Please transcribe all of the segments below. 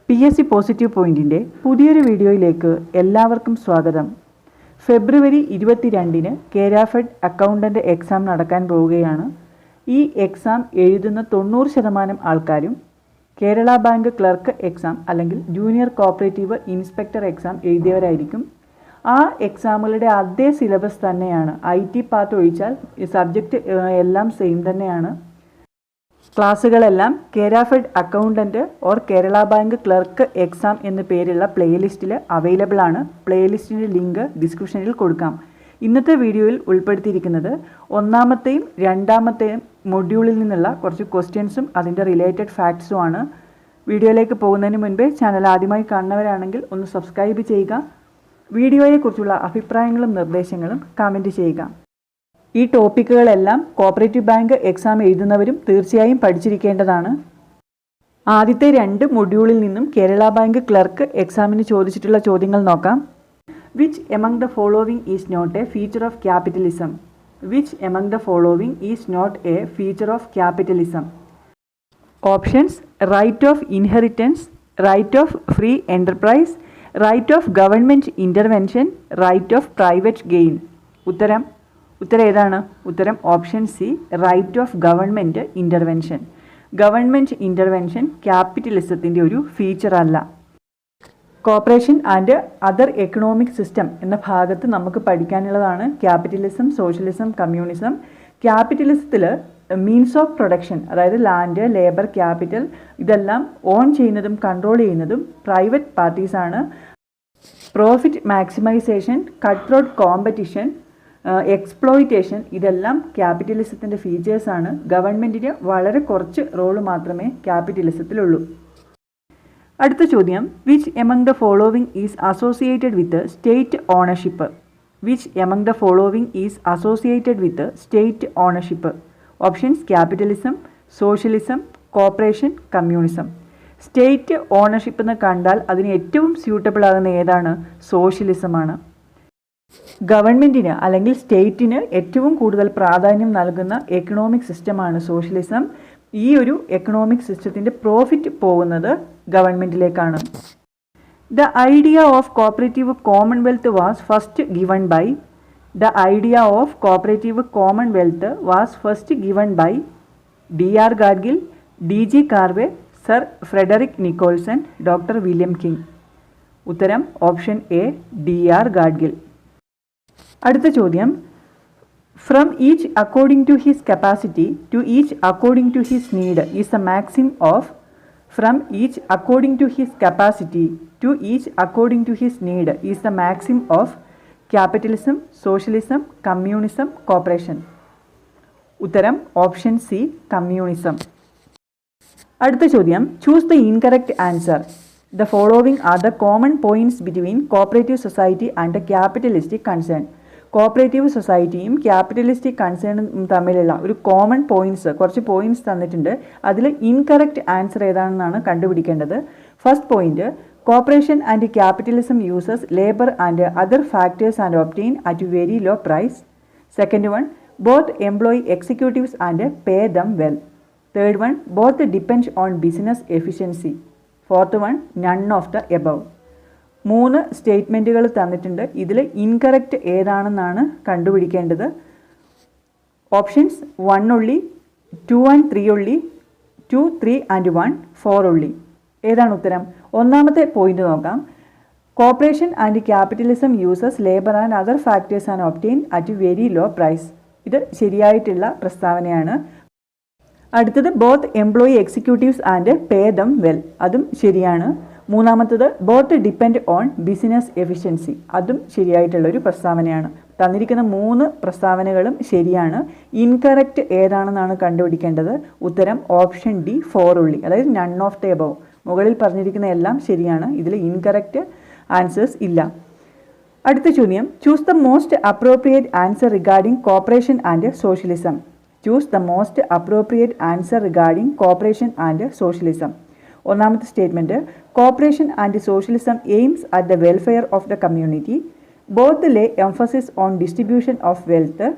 PSC positive പോയിന്റിൻ്റെ പുതിയൊരു വീഡിയോയിലേക്ക് എല്ലാവർക്കും സ്വാഗതം. ഫെബ്രുവരി 22-ന് കേരാഫെഡ് അക്കൗണ്ടൻ്റ് എക്സാം നടക്കാൻ പോവുകയാണ്. ഈ എക്സാം എഴുതുന്ന 90% ആൾക്കാരും കേരള ബാങ്ക് ക്ലർക്ക് എക്സാം അല്ലെങ്കിൽ ജൂനിയർ കോപ്പറേറ്റീവ് ഇൻസ്പെക്ടർ എക്സാം എഴുതിയവരായിരിക്കും. ആ എക്സാമുകളുടെ അതേ സിലബസ് തന്നെയാണ്. IT പാർട്ട് ഒഴിച്ചാൽ സബ്ജക്റ്റ് എല്ലാം സെയിം തന്നെയാണ്. ക്ലാസ്സുകളെല്ലാം Kerafed accountant or Kerala bank clerk exam എന്ന പേരുള്ള പ്ലേലിസ്റ്റിൽ അവൈലബിൾ ആണ്. പ്ലേലിസ്റ്റിൻ്റെ ലിങ്ക് ഡിസ്ക്രിപ്ഷനിൽ കൊടുക്കാം. ഇന്നത്തെ വീഡിയോയിൽ ഉൾപ്പെടുത്തിയിരിക്കുന്നത് ഒന്നാമത്തെയും രണ്ടാമത്തെയും മൊഡ്യൂളിൽ നിന്നുള്ള കുറച്ച് ക്വസ്റ്റ്യൻസും അതിൻ്റെ റിലേറ്റഡ് ഫാക്ട്സുമാണ്. വീഡിയോയിലേക്ക് പോകുന്നതിന് മുൻപേ ചാനൽ ആദ്യമായി കാണുന്നവരാണെങ്കിൽ ഒന്ന് സബ്സ്ക്രൈബ് ചെയ്യുക. വീഡിയോയെക്കുറിച്ചുള്ള അഭിപ്രായങ്ങളും നിർദ്ദേശങ്ങളും കമൻറ്റ് ചെയ്യുക. ഈ ടോപ്പിക്കുകളെല്ലാം കോപ്പറേറ്റീവ് ബാങ്ക് എക്സാം എഴുതുന്നവരും തീർച്ചയായും പഠിച്ചിരിക്കേണ്ടതാണ്. ആദ്യത്തെ 2 മൊഡ്യൂളിൽ നിന്നും കേരള ബാങ്ക് ക്ലർക്ക് എക്സാമിന് ചോദിച്ചിട്ടുള്ള ചോദ്യങ്ങൾ നോക്കാം. Which among the following is not a feature of capitalism? Which among the following is not a feature of capitalism? Options: right of inheritance, right of free enterprise, right of government intervention, right of private gain. ഉത്തരം ഏതാണ്? ഉത്തരം option C, right of government intervention. Government intervention ക്യാപിറ്റലിസത്തിൻ്റെ ഒരു feature അല്ല. Cooperation and other economic system എന്ന ഭാഗത്ത് നമുക്ക് പഠിക്കാനുള്ളതാണ് ക്യാപിറ്റലിസം, സോഷ്യലിസം, കമ്മ്യൂണിസം. ക്യാപിറ്റലിസത്തിൽ മീൻസ് ഓഫ് പ്രൊഡക്ഷൻ, അതായത് ലാൻഡ്, ലേബർ, ക്യാപിറ്റൽ ഇതെല്ലാം ഓൺ ചെയ്യുന്നതും കൺട്രോൾ ചെയ്യുന്നതും പ്രൈവറ്റ് പാർട്ടീസാണ്. Profit maximisation, cut throat competition, exploitation ഇതെല്ലാം ക്യാപിറ്റലിസത്തിൻ്റെ ഫീച്ചേഴ്സാണ്. ഗവൺമെൻറ്റിന് വളരെ കുറച്ച് റോള് മാത്രമേ ക്യാപിറ്റലിസത്തിലുള്ളൂ. അടുത്ത ചോദ്യം: which among the following is associated with state ownership? Which among the following is associated with state ownership? Options: capitalism, socialism, corporation, communism. State ownership എന്ന് കണ്ടാൽ അതിന് ഏറ്റവും സ്യൂട്ടബിൾ ആകുന്ന ഏതാണ്? സോഷ്യലിസമാണ്. ഗവൺമെൻറ്റിന് അല്ലെങ്കിൽ സ്റ്റേറ്റിന് ഏറ്റവും കൂടുതൽ പ്രാധാന്യം നൽകുന്ന എക്കണോമിക് സിസ്റ്റമാണ് സോഷ്യലിസം. ഈ ഒരു എക്കണോമിക് സിസ്റ്റത്തിൻ്റെ പ്രോഫിറ്റ് പോകുന്നത് ഗവൺമെൻറ്റിലേക്കാണ്. The idea of cooperative commonwealth was first given by. The idea of cooperative commonwealth was first given by DR Gadgil, DG Karve, sir Frederick Nicholson, doctor William King. ഉത്തരം ഓപ്ഷൻ എ, DR ഗാഡ്ഗിൽ. അടുത്ത ചോദ്യം: from each according to his capacity to each according to his need is the maxim of. From each according to his capacity to each according to his need is the maxim of capitalism, socialism, communism, cooperation. ഉത്തരം option C, communism. അടുത്ത ചോദ്യം: choose the incorrect answer. The following are the common points between cooperative society and the capitalistic concern. Cooperative സൊസൈറ്റിയും capitalistic കൺസേണും തമ്മിലുള്ള ഒരു common points, കുറച്ച് points തന്നിട്ടുണ്ട്. അതിൽ ഇൻകറക്റ്റ് ആൻസർ ഏതാണെന്നാണ് കണ്ടുപിടിക്കേണ്ടത്. First point: cooperation and capitalism uses labour and other factors and obtain at very low price. Second one: both employ executives and pay them well. Third one: both depend on business efficiency. Fourth one: none of the above. 3 സ്റ്റേറ്റ്മെൻറ്റുകൾ തന്നിട്ടുണ്ട്. ഇതിൽ incorrect ഏതാണെന്നാണ് കണ്ടുപിടിക്കേണ്ടത്. Options: 1 only, 2 and 3 only, 2, 3 and 1, 4 only. ഏതാണ് ഉത്തരം? ഒന്നാമത്തെ point നോക്കാം. Cooperation and capitalism uses labour and other factors and obtain at very low price. ഇത് ശരിയായിട്ടുള്ള പ്രസ്താവനയാണ്. അടുത്തത് both employ executives and pay them well, അതും ശരിയാണ്. മൂന്നാമത്തത് both depend on business efficiency, അതും ശരിയായിട്ടുള്ളൊരു പ്രസ്താവനയാണ്. തന്നിരിക്കുന്ന 3 പ്രസ്താവനകളും ശരിയാണ്. ഇൻകറക്റ്റ് ഏതാണെന്നാണ് കണ്ടുപിടിക്കേണ്ടത്. ഉത്തരം ഓപ്ഷൻ ഡി, 4 only, അതായത് നൺ ഓഫ് ദ എബവ്. മുകളിൽ പറഞ്ഞിരിക്കുന്ന എല്ലാം ശരിയാണ്. ഇതിൽ ഇൻകറക്റ്റ് ആൻസേഴ്സ് ഇല്ല. അടുത്ത ചോദ്യം: choose the most appropriate answer regarding cooperation and socialism. Choose the most appropriate answer regarding cooperation and socialism. ഒന്നാമത്തെ statement: cooperation and socialism aims at the welfare of the community. Both lay emphasis on distribution of wealth.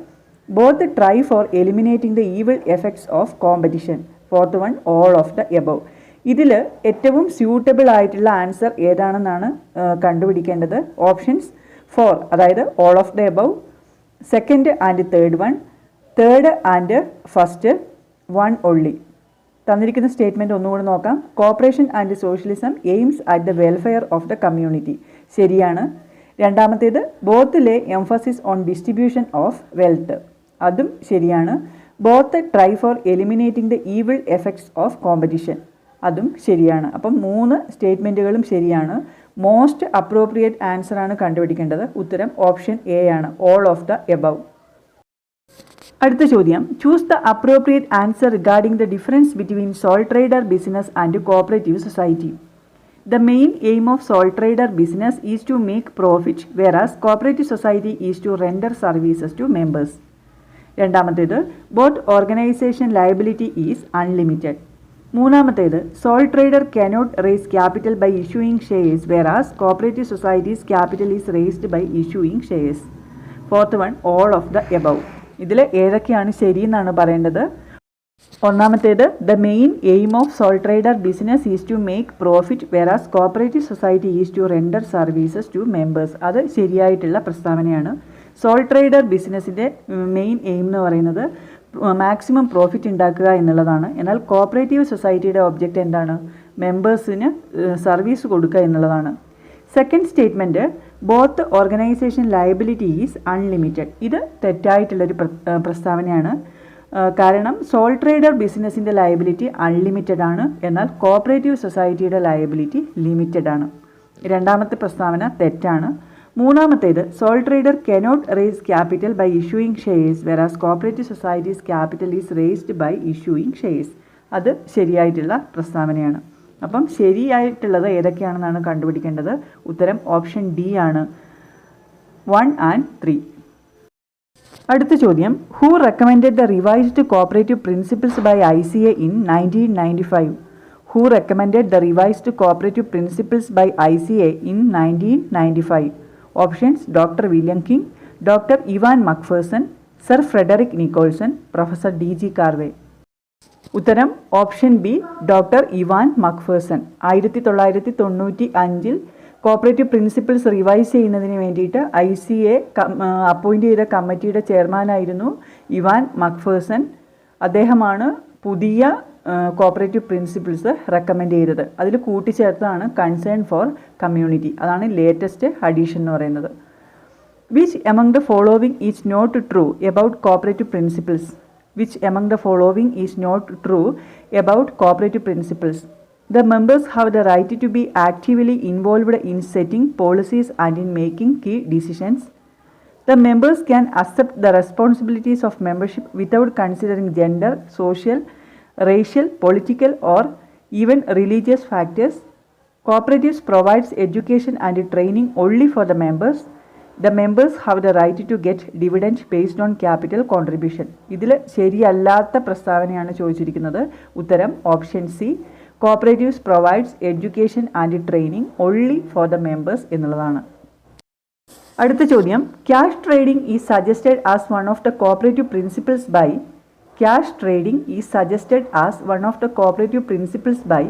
Both try for eliminating the evil effects of competition. Fourth one: all of the above. ഇതിൽ ഏറ്റവും suitable ആയിട്ടുള്ള answer ഏതാണെന്നാണ് കണ്ടുപിടിക്കേണ്ടത്. Options 4, അതായത് all of the above, second and third one, third and first, one only. തന്നിരിക്കുന്ന statement ഒന്നുകൂടി നോക്കാം. Cooperation and socialism aims at the welfare of the community, ശരിയാണ്. രണ്ടാമത്തേത് both lay emphasis on distribution of wealth, അതും ശരിയാണ്. Both try for eliminating the evil effects of competition, അതും ശരിയാണ്. അപ്പം 3 സ്റ്റേറ്റ്മെൻറ്റുകളും ശരിയാണ്. മോസ്റ്റ് അപ്രോപ്രിയേറ്റ് ആൻസർ ആണ് കണ്ടുപിടിക്കേണ്ടത്. ഉത്തരം ഓപ്ഷൻ എ ആണ്, ഓൾ ഓഫ് ദ എബവ്. അടുത്ത ചോദ്യം, choose the appropriate answer regarding the difference between soul trader business and cooperative society. The main aim of sole trader business is to make profit, whereas cooperative society is to render services to members. രണ്ടാമത്തേത് both organization liability is unlimited. മൂന്നാമത്തേത് sole trader cannot raise capital by issuing shares, whereas cooperative society's capital is raised by issuing shares. Fourth one, all of the above. ഇതിൽ ഏതൊക്കെയാണ് ശരിയെന്നാണ് പറയേണ്ടത്. ഒന്നാമത്തേത് the main aim of sole trader business is to make profit whereas cooperative society is to render services to members, അത് ശരിയായിട്ടുള്ള പ്രസ്താവനയാണ്. Sole trader ബിസിനസ്സിൻ്റെ main aim എന്ന് പറയുന്നത് മാക്സിമം പ്രോഫിറ്റ് ഉണ്ടാക്കുക എന്നുള്ളതാണ്. എന്നാൽ കോപ്പറേറ്റീവ് സൊസൈറ്റിയുടെ ഒബ്ജക്റ്റ് എന്താണ്? മെമ്പേഴ്സിന് സർവീസ് കൊടുക്കുക എന്നുള്ളതാണ്. Second statement both organisation liability is unlimited, ഇത് തെറ്റായിട്ടുള്ളൊരു പ്രസ്താവനയാണ്. കാരണം സോൾ ട്രേഡർ ബിസിനസ്സിൻ്റെ ലയബിലിറ്റി അൺലിമിറ്റഡ് ആണ്, എന്നാൽ കോപ്പറേറ്റീവ് സൊസൈറ്റിയുടെ ലയബിലിറ്റി ലിമിറ്റഡ് ആണ്. രണ്ടാമത്തെ പ്രസ്താവന തെറ്റാണ്. മൂന്നാമത്തേത് sole trader cannot raise capital by issuing shares, whereas cooperative societies capital is raised by issuing shares, അത് ശരിയായിട്ടുള്ള പ്രസ്താവനയാണ്. അപ്പം ശരിയായിട്ടുള്ളത് ഏതൊക്കെയാണെന്നാണ് കണ്ടുപിടിക്കേണ്ടത്. ഉത്തരം ഓപ്ഷൻ ഡി ആണ്, 1 and 3. അടുത്ത ചോദ്യം, who recommended the revised cooperative principles by ICA in 1995? Who recommended the revised cooperative principles by ICA in 1995? Options doctor William King, doctor Ivan McPherson, sir Frederick Nicholson, professor DG Karve. ഉത്തരം option B, doctor Ivan McPherson. 1995 cooperative principles revise ചെയ്യുന്നതിന് വേണ്ടിയിട്ട് ICA appoint ചെയ്ത കമ്മിറ്റിയുടെ ചെയർമാനായിരുന്നു Ivan McPherson. അദ്ദേഹമാണ് പുതിയ cooperative principles recommend ചെയ്തത്. അതിൽ കൂട്ടിച്ചേർത്താണ് കൺസേൺ ഫോർ കമ്മ്യൂണിറ്റി, അതാണ് ലേറ്റസ്റ്റ് അഡീഷൻ എന്ന് പറയുന്നത്. Which among the following is not true about cooperative principles? Which among the following is not true about cooperative principles? The members have the right to be actively involved in setting policies and in making key decisions. The members can accept the responsibilities of membership without considering gender, social, racial, political, or even religious factors. Cooperatives provides education and training only for the members. The members have the right to get dividends based on capital contribution. ഇതിൽ ശരിയല്ലാത്ത പ്രസ്താവനയാണ് ചോദിച്ചിരിക്കുന്നത്. ഉത്തരം option C, cooperatives provides education and training only for the members എന്നുള്ളതാണ്. അടുത്ത ചോദ്യം, cash trading is suggested as one of the cooperative principles by. Cash trading is suggested as one of the cooperative principles by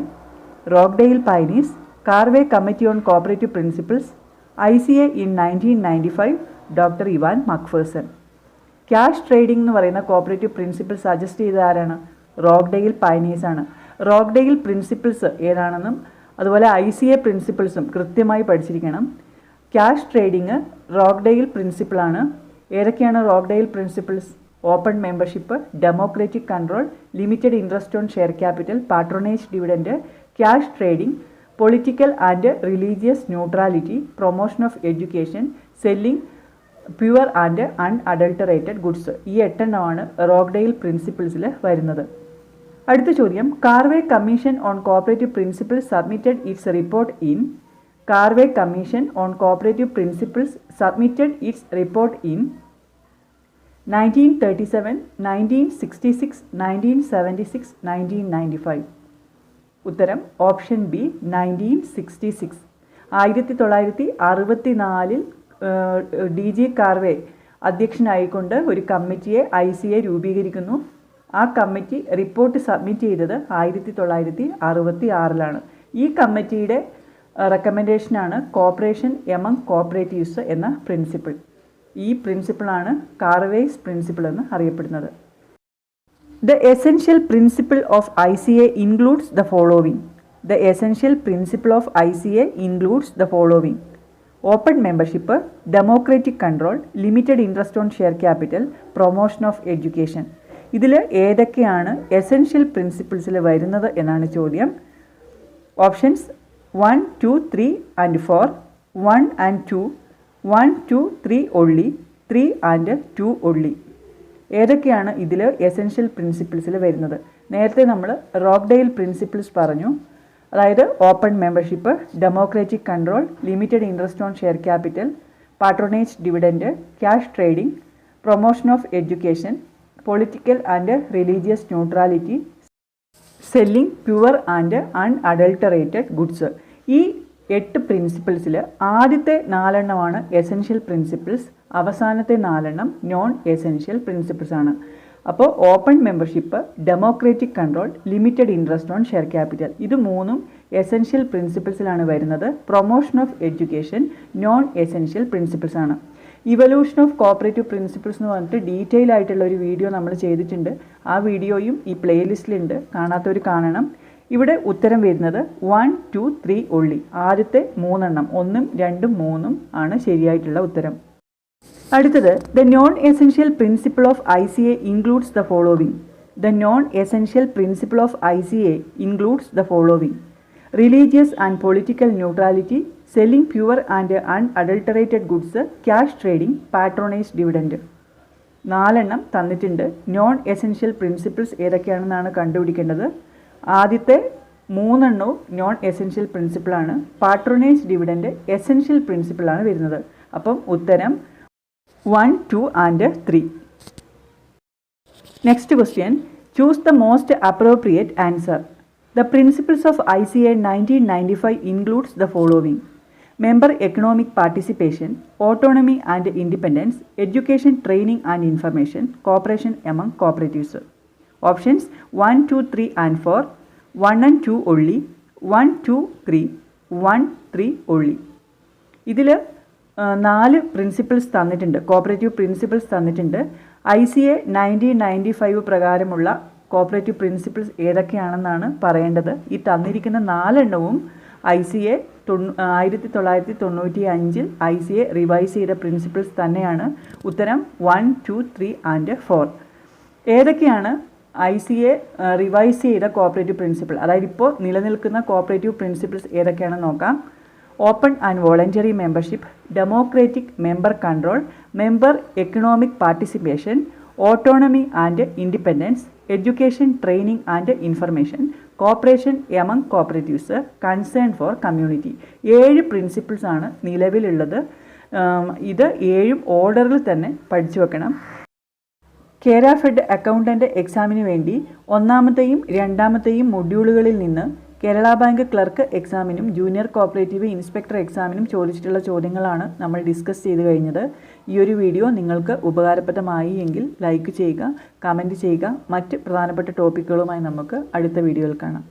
Rochdale pioneers, Karve committee on cooperative principles, ICA in 1995, doctor Ivan McPherson. Cash trading എന്ന് പറയുന്ന cooperative principle suggest ചെയ്ത ആരാണ്? Rochdale പൈനീസ് ആണ്. Rochdale principles ഏതാണെന്നും അതുപോലെ ICA പ്രിൻസിപ്പിൾസും കൃത്യമായി പഠിച്ചിരിക്കണം. Cash trading Rochdale പ്രിൻസിപ്പിളാണ്. ഏതൊക്കെയാണ് Rochdale principles? Open membership, democratic control, limited interest on share capital, patronage dividend, cash trading, political and religious neutrality, promotion of education, selling pure and unadulterated goods. ഈ 8 എണ്ണമാണ് Rochdale പ്രിൻസിപ്പിൾസിൽ വരുന്നത്. അടുത്ത ചോദ്യം, Karve commission on cooperative principles submitted its report in. Karve commission on cooperative principles submitted its report in 1937, 1966, 1976, 1995. ഉത്തരം option B, 1966. 1964 DG Karve അധ്യക്ഷനായിക്കൊണ്ട് ഒരു കമ്മിറ്റിയെ ICA രൂപീകരിക്കുന്നു. ആ കമ്മിറ്റി റിപ്പോർട്ട് സബ്മിറ്റ് ചെയ്തത് 1966 ഈ കമ്മിറ്റിയുടെ റെക്കമെൻഡേഷനാണ് കോപ്പറേഷൻ എമംഗ് കോപ്പറേറ്റീവ്സ് എന്ന പ്രിൻസിപ്പിൾ. ഈ പ്രിൻസിപ്പിളാണ് കാർവേസ് പ്രിൻസിപ്പിൾ എന്ന് അറിയപ്പെടുന്നത്. The essential principle of ICA includes the following. The essential principle of ICA includes the following. Open membership, democratic control, limited interest on share capital, promotion of education. ഇതിൽ ഏതൊക്കെയാണ് essential പ്രിൻസിപ്പിൾസിൽ വരുന്നത് എന്നാണ് ചോദ്യം. Options 1, 2, 3 and 4, 1 and 2, 1, 2, 3 only, 3 and 2 only. ഏതൊക്കെയാണ് ഇതിൽ essential പ്രിൻസിപ്പിൾസിൽ വരുന്നത്? നേരത്തെ നമ്മൾ റോക്ക്ഡെയിൽ പ്രിൻസിപ്പിൾസ് പറഞ്ഞു. അതായത് open membership, democratic control, limited interest on share capital, patronage dividend, cash trading, promotion of education, political and religious neutrality, selling pure and unadulterated goods. ഈ 8 പ്രിൻസിപ്പിൾസിൽ ആദ്യത്തെ 4 essential principles, അവസാനത്തെ 4 നോൺ എസെൻഷ്യൽ പ്രിൻസിപ്പിൾസ് ആണ്. അപ്പോൾ open membership, democratic control, limited interest on share capital, ഇത് 3 essential പ്രിൻസിപ്പിൾസിലാണ് വരുന്നത്. Promotion of education non essential principles ആണ്. Evolution of cooperative principles എന്ന് പറഞ്ഞിട്ട് ഡീറ്റെയിൽ ആയിട്ടുള്ള ഒരു വീഡിയോ നമ്മൾ ചെയ്തിട്ടുണ്ട്. ആ വീഡിയോയും ഈ പ്ലേലിസ്റ്റിലുണ്ട്, കാണാത്തവർ കാണണം. ഇവിടെ ഉത്തരം വരുന്നത് 1, 2, 3 only. ആദ്യത്തെ 3 1, 2, 3 ആണ് ശരിയായിട്ടുള്ള ഉത്തരം. അടുത്തത് the non essential principle of ICA includes the following. The non essential principle of ICA includes the following. Religious and political neutrality, selling pure and unadulterated goods, cash trading, patronage dividend. 4 തന്നിട്ടുണ്ട്. Non essential principles ഏതൊക്കെയാണെന്നാണ് കണ്ടുപിടിക്കേണ്ടത്. ആദ്യത്തെ 3 non essential പ്രിൻസിപ്പിളാണ്. Patronage dividend essential പ്രിൻസിപ്പിളാണ് വരുന്നത്. അപ്പം ഉത്തരം 1, 2 and 3. Next question. Choose the most appropriate answer. The principles of ICA 1995 includes the following. Member economic participation, autonomy and independence, education, training and information, cooperation among cooperatives. Options 1, 2, 3 and 4, 1 and 2 only, 1, 2, 3, 1, 3 only. ഇതിൽ 4 principles തന്നിട്ടുണ്ട്, cooperative principles തന്നിട്ടുണ്ട്. ICA 1995 പ്രകാരമുള്ള cooperative principles ഏതൊക്കെയാണെന്നാണ് പറയേണ്ടത്. ഈ തന്നിരിക്കുന്ന 4 ICA 1995 ICA revise ചെയ്ത principles തന്നെയാണ്. ഉത്തരം 1, 2, 3 and 4. ഏതൊക്കെയാണ് ICA റിവൈസ് ചെയ്ത കോപ്പറേറ്റീവ് പ്രിൻസിപ്പിൾ, അതായത് ഇപ്പോൾ നിലനിൽക്കുന്ന കോപ്പറേറ്റീവ് പ്രിൻസിപ്പിൾസ് ഏതൊക്കെയാണെന്ന് നോക്കാം. Open and voluntary membership, democratic member control, member economic participation, autonomy and independence, education, training and information, cooperation among cooperatives, concern for community. 7 principles ആണ് നിലവിലുള്ളത്. ഇത് 7 ഓർഡറിൽ തന്നെ പഠിച്ചു വെക്കണം. കേരാഫെഡ് അക്കൗണ്ടൻ്റ് എക്സാമിന് വേണ്ടി 1ാമത്തെയും 2ാമത്തെയും മൊഡ്യൂളുകളിൽ നിന്ന് കേരള ബാങ്ക് ക്ലർക്ക് എക്സാമിനും ജൂനിയർ കോപ്പറേറ്റീവ് ഇൻസ്പെക്ടർ എക്സാമിനും ചോദിച്ചിട്ടുള്ള ചോദ്യങ്ങളാണ് നമ്മൾ ഡിസ്കസ് ചെയ്ത് കഴിഞ്ഞത്. ഈ ഒരു വീഡിയോ നിങ്ങൾക്ക് ഉപകാരപ്രദമായി എങ്കിൽ ലൈക്ക് ചെയ്യുക, കമൻറ്റ് ചെയ്യുക. മറ്റ് പ്രധാനപ്പെട്ട ടോപ്പിക്കുകളുമായി നമുക്ക് അടുത്ത വീഡിയോയിൽ കാണാം.